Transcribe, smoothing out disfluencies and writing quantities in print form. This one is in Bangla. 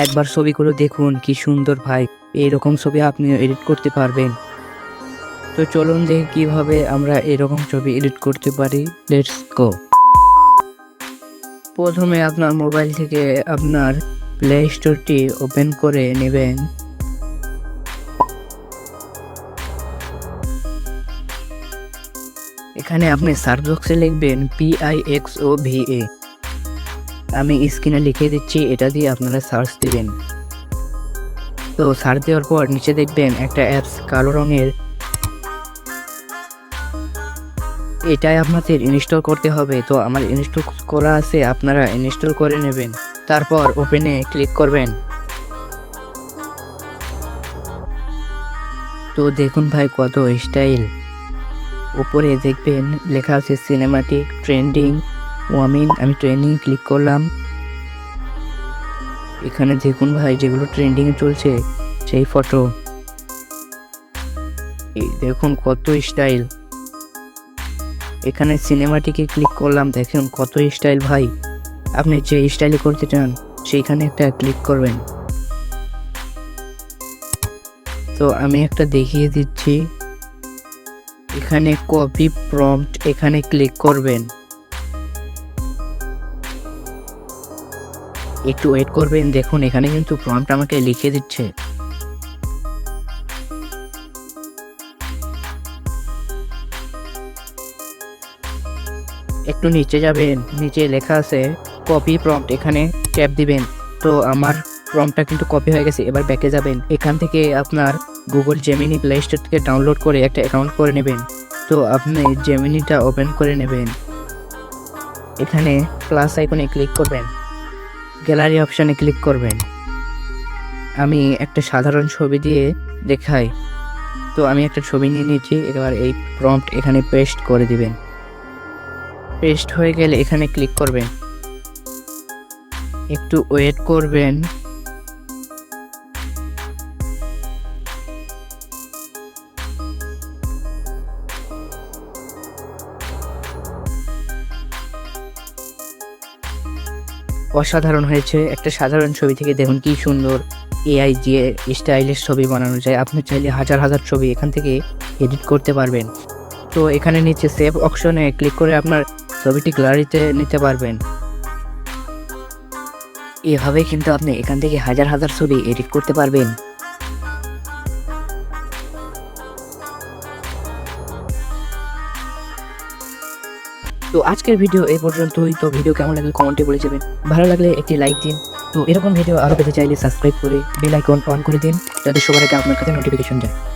একবার ছবিগুলো দেখুন, কি সুন্দর ভাই। এইরকম ছবি আপনি এডিট করতে পারবেন। তো চলুন দেখি কিভাবে আমরা এরকম ছবি এডিট করতে পারি। Let's go. প্রথমে আপনার মোবাইল থেকে আপনার প্লে স্টোরটি ওপেন করে নেবেন। এখানে আপনি সার্চ বক্সে লিখবেন PIXOVA। আমি স্ক্রিনে লিখে দিচ্ছি, এটা দিয়ে আপনারা সার্চ দিবেন। তো সার্চ দেওয়ার পর নিচে দেখবেন একটা অ্যাপস কালো রঙের, এটাই আপনাদের ইনস্টল করতে হবে। তো আমার ইনস্টল করা আছে, আপনারা ইনস্টল করে নেবেন। তারপর ওপেনে ক্লিক করবেন। তো দেখুন ভাই কত স্টাইল। উপরে দেখবেন লেখা আছে সিনেমাটিক ট্রেন্ডিং ওয়ামিন। আমি ট্রেন্ডিং ক্লিক করলাম। এখানে দেখুন ভাই যেগুলো ট্রেন্ডিং চলছে সেই ফটো। দেখুন কত স্টাইল। এখানে সিনেমাটিকে ক্লিক করলাম, দেখুন কত স্টাইল ভাই। আপনি যে স্টাইলে করতে চান সেইখানে একটা ক্লিক করবেন। তো আমি একটা দেখিয়ে দিচ্ছি। এখানে কপি প্রম্পট, এখানে ক্লিক করবেন। একটু ওয়েট করবেন, দেখুন এখানে কিন্তু প্রম্পট আমাকে লিখে দিচ্ছে। একটু নিচে যাবেন, নিচে লেখা আছে কপি প্রম্পট, এখানে ট্যাপ দিবেন। তো আমার প্রম্পটটা কিন্তু কপি হয়ে গেছে। এবার ব্যাকে যাবেন। এখান থেকে আপনার গুগল জেমিনি প্লে স্টোর থেকে ডাউনলোড করে একটা অ্যাকাউন্ট করে নেবেন। তো আপনি জেমিনিটা ওপেন করে নেবেন। এখানে প্লাস আইকনে ক্লিক করবেন, গ্যালারি অপশানে ক্লিক করবেন। আমি একটা সাধারণ ছবি দিয়ে দেখাই। তো আমি একটা ছবি নিয়ে নিয়েছি। এবার এই প্রম্পট এখানে পেস্ট করে দিবেন। পেস্ট হয়ে গেলে এখানে ক্লিক করবেন, একটু ওয়েট করবেন। অসাধারণ হয়েছে। একটা সাধারণ ছবি থেকে দেখুন কি সুন্দর AI দিয়ে স্টাইলিশ ছবি বানানো যায়। আপনি চাইলে হাজার হাজার ছবি এখান থেকে এডিট করতে পারবেন। তো এখানে নিচে সেভ অপশনে ক্লিক করে আপনার ছবিটি গ্যালারিতে নিতে পারবেন। এভাবে কিন্তু আপনি এখান থেকে হাজার হাজার ছবি এডিট করতে পারবেন। তো আজকের ভিডিও এই পর্যন্তই। তো ভিডিও কেমন লাগলে কমেন্টে বলে যাবেন। ভালো লাগলে একটি লাইক দিন। তো এরকম ভিডিও আরও পেতে চাইলে সাবস্ক্রাইব করে বেল আইকন অন করে দিন, যাতে সবার আগে আপনার কাছে নোটিফিকেশন যায়।